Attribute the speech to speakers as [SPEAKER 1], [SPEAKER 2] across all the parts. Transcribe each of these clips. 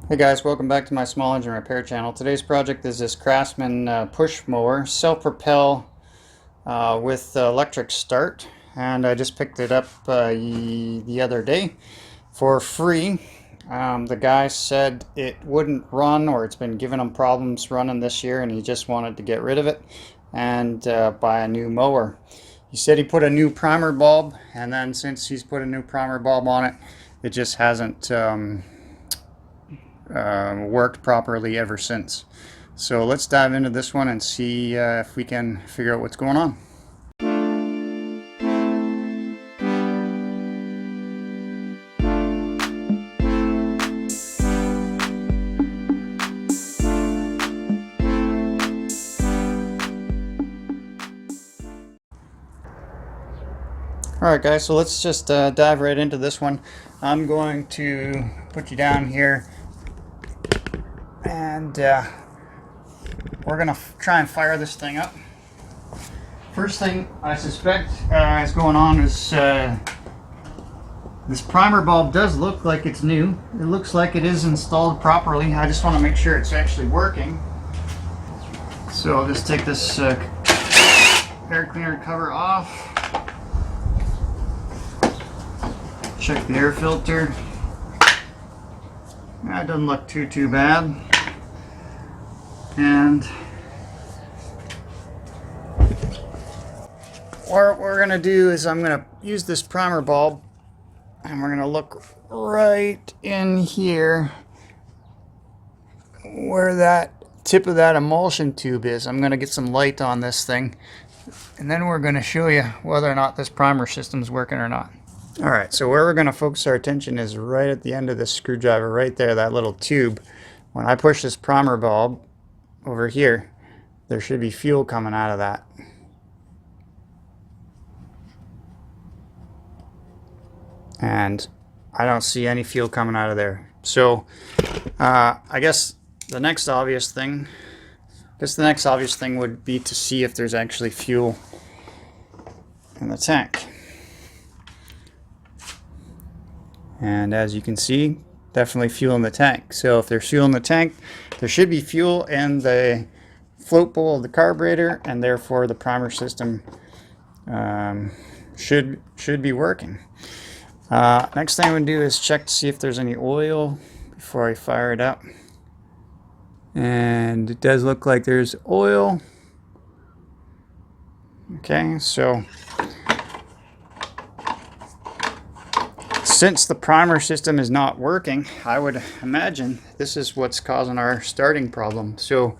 [SPEAKER 1] Hey guys, welcome back to my small engine repair channel. Today's project is this Craftsman push mower, self-propel with electric start, and I just picked it up the other day for free. The guy said it wouldn't run, or it's been giving him problems running this year, and he just wanted to get rid of it and buy a new mower. He said he put a new primer bulb, and then since he's put a new primer bulb on it, it just hasn't worked properly ever since. So let's dive into this one and see if we can figure out what's going on. Alright guys, so let's just dive right into this one. I'm going to put you down here and we're going to try and fire this thing up. First thing I suspect is going on is this primer bulb does look like it's new. It looks like it is installed properly. I just want to make sure it's actually working. So I'll just take this air cleaner cover off. Check the air filter. That doesn't look too bad. And what we're going to do is I'm going to use this primer bulb and we're going to look right in here where that tip of that emulsion tube is. I'm going to get some light on this thing and then we're going to show you whether or not this primer system is working or not. Alright, so where we're going to focus our attention is right at the end of this screwdriver, right there, that little tube. When I push this primer bulb over here, there should be fuel coming out of that. And I don't see any fuel coming out of there. So I guess the next obvious thing would be to see if there's actually fuel in the tank. And as you can see, definitely fuel in the tank. So if there's fuel in the tank, there should be fuel in the float bowl of the carburetor, and therefore the primer system should be working. Next thing I'm going to do is check to see if there's any oil before I fire it up. And it does look like there's oil. Okay, so since the primer system is not working, I would imagine this is what's causing our starting problem. So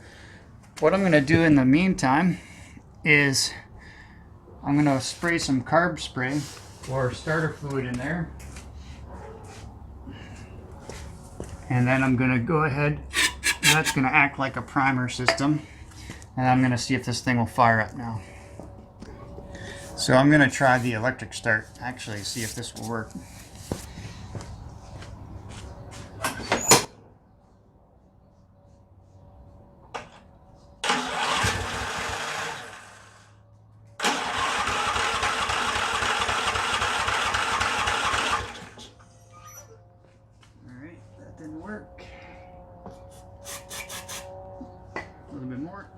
[SPEAKER 1] what I'm going to do in the meantime is I'm going to spray some carb spray or starter fluid in there. And then I'm going to go ahead, that's going to act like a primer system. And I'm going to see if this thing will fire up now. So I'm going to try the electric start, actually see if this will work. Didn't work. A little bit more.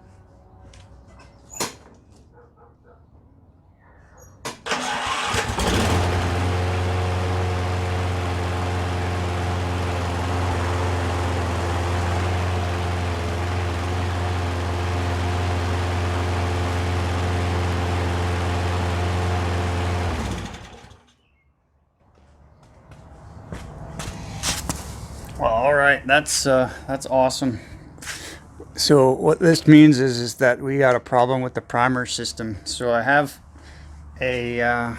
[SPEAKER 1] Well, all right, that's awesome. So what this means is that we got a problem with the primer system. So I have a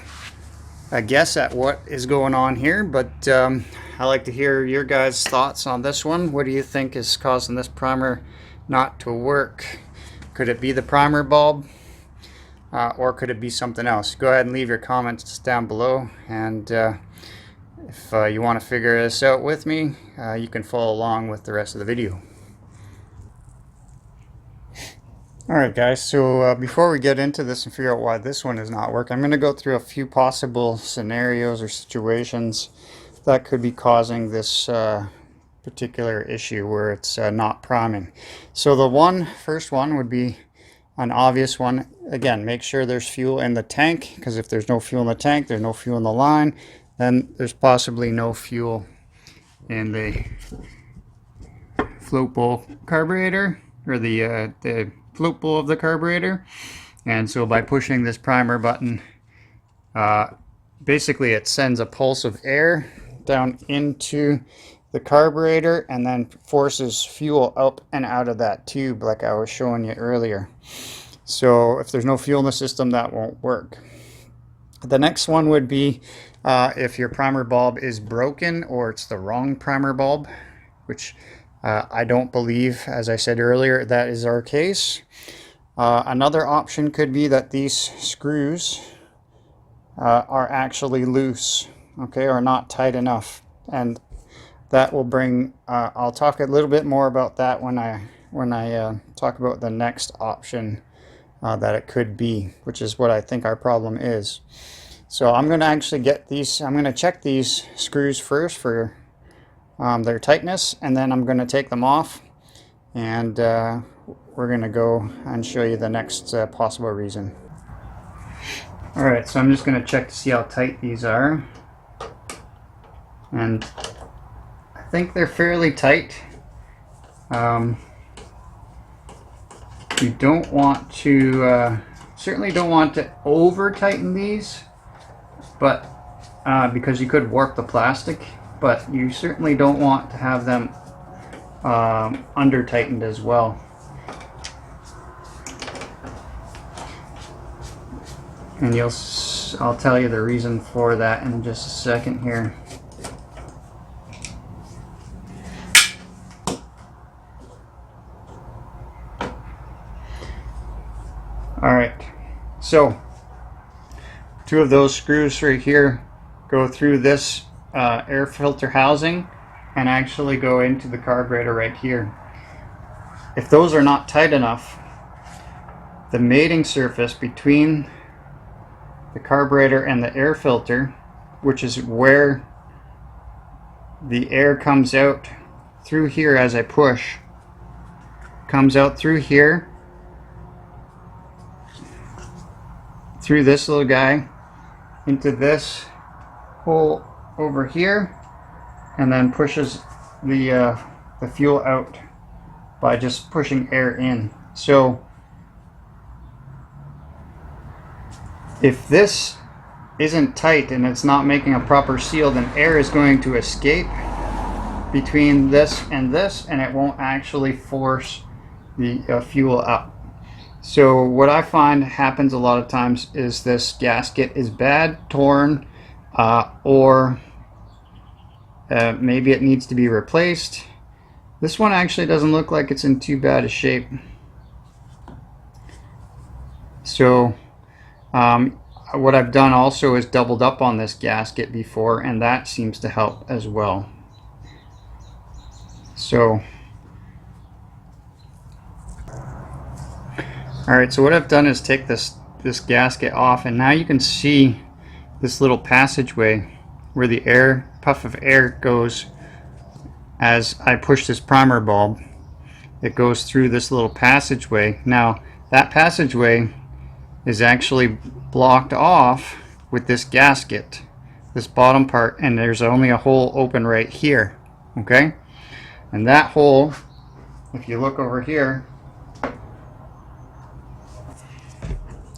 [SPEAKER 1] guess at what is going on here, but I'd like to hear your guys' thoughts on this one. What do you think is causing this primer not to work? Could it be the primer bulb, or could it be something else? Go ahead and leave your comments down below, and if you want to figure this out with me, you can follow along with the rest of the video. Alright guys, so before we get into this and figure out why this one is not working, I'm going to go through a few possible scenarios or situations that could be causing this particular issue where it's not priming. So the first one would be an obvious one. Again, make sure there's fuel in the tank, because if there's no fuel in the tank, there's no fuel in the line, then there's possibly no fuel in the float bowl carburetor, or the float bowl of the carburetor. And so by pushing this primer button, basically it sends a pulse of air down into the carburetor and then forces fuel up and out of that tube like I was showing you earlier. So if there's no fuel in the system, that won't work. The next one would be if your primer bulb is broken or it's the wrong primer bulb, which I don't believe, as I said earlier, that is our case. Another option could be that these screws are actually loose, okay, or not tight enough, and that will bring, I'll talk a little bit more about that when I talk about the next option that it could be, which is what I think our problem is. So I'm going to actually I'm going to check these screws first for their tightness, and then I'm going to take them off, and we're going to go and show you the next possible reason. Alright, so I'm just going to check to see how tight these are, and I think they're fairly tight. You don't want to, certainly don't want to over tighten these, but because you could warp the plastic, but you certainly don't want to have them under tightened as well. And I'll tell you the reason for that in just a second here. Alright, so two of those screws right here go through this air filter housing and actually go into the carburetor right here. If those are not tight enough, the mating surface between the carburetor and the air filter, which is where the air comes out through here as I push, comes out through here, through this little guy, into this hole over here, and then pushes the fuel out by just pushing air in. So if this isn't tight and it's not making a proper seal, then air is going to escape between this, and it won't actually force the fuel up. So what I find happens a lot of times is this gasket is bad, torn, or maybe it needs to be replaced. This one actually doesn't look like it's in too bad a shape. So what I've done also is doubled up on this gasket before, and that seems to help as well. So alright, so what I've done is take this gasket off, and now you can see this little passageway where the puff of air goes as I push this primer bulb. It goes through this little passageway. Now that passageway is actually blocked off with this gasket, this bottom part, and there's only a hole open right here, okay? And that hole, if you look over here,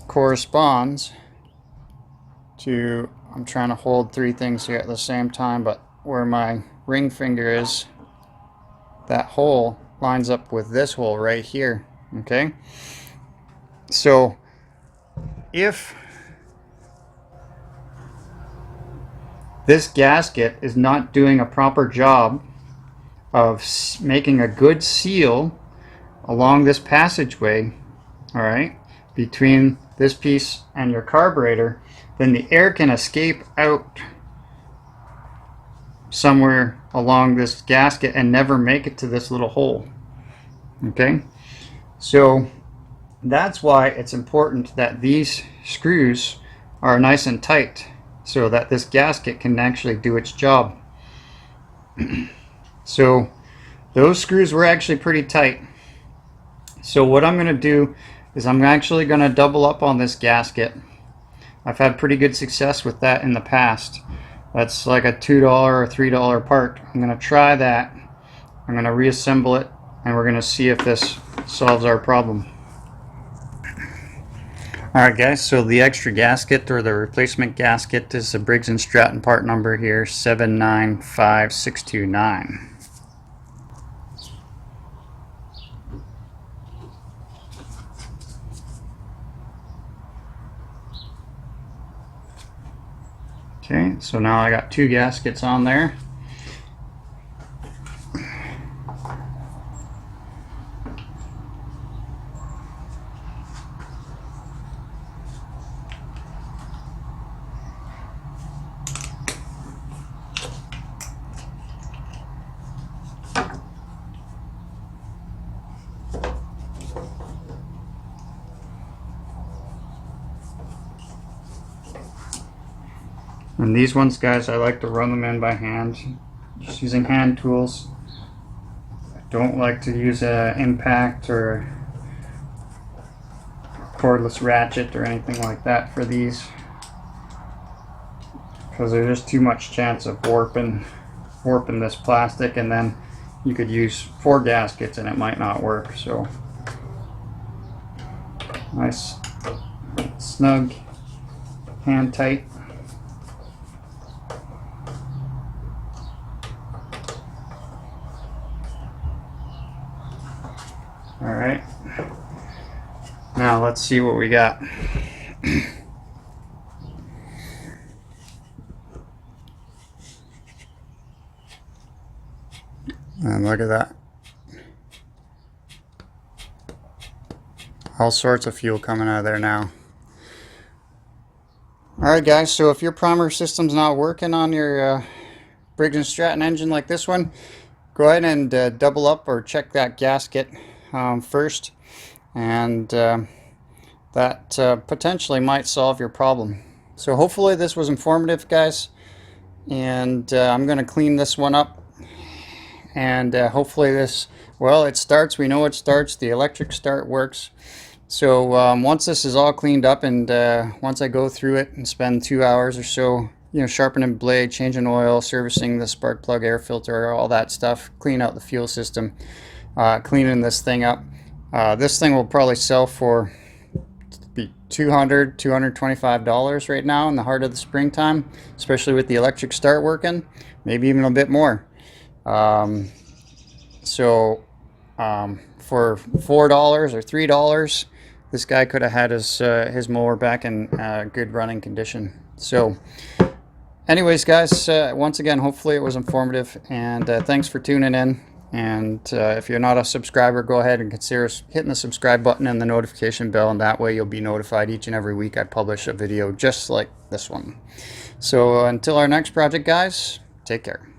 [SPEAKER 1] corresponds to, I'm trying to hold three things here at the same time, but where my ring finger is, that hole lines up with this hole right here, okay? So if this gasket is not doing a proper job of making a good seal along this passageway, all right, between this piece and your carburetor, then the air can escape out somewhere along this gasket and never make it to this little hole, okay? So that's why it's important that these screws are nice and tight so that this gasket can actually do its job. So those screws were actually pretty tight. So what I'm going to do is I'm actually going to double up on this gasket. I've had pretty good success with that in the past. That's like a $2 or $3 part. I'm going to try that. I'm going to reassemble it, and we're going to see if this solves our problem. Alright guys, so the extra gasket, or the replacement gasket, is the Briggs and Stratton part number here, 795629. Okay, so now I got two gaskets on there. And these ones, guys, I like to run them in by hand, just using hand tools. I don't like to use an impact or cordless ratchet or anything like that for these, because there's just too much chance of warping this plastic, and then you could use 4 gaskets and it might not work. So nice, snug, hand tight. Alright, now let's see what we got. And look at that. All sorts of fuel coming out of there now. Alright guys, so if your primer system's not working on your Briggs and Stratton engine like this one, go ahead and double up or check that gasket first, and that potentially might solve your problem. So hopefully this was informative, guys, and I'm going to clean this one up, and hopefully this, well, it starts, we know it starts, the electric start works. So once this is all cleaned up, and once I go through it and spend 2 hours or so, you know, sharpening blade, changing oil, servicing the spark plug, air filter, all that stuff, clean out the fuel system, cleaning this thing up. This thing will probably sell for $200, $225 right now in the heart of the springtime, especially with the electric start working, maybe even a bit more. For $4 or $3, this guy could have had his mower back in good running condition. So anyways, guys, once again, hopefully it was informative, and thanks for tuning in. And if you're not a subscriber, go ahead and consider hitting the subscribe button and the notification bell, and that way you'll be notified each and every week I publish a video just like this one. So until our next project, guys, take care.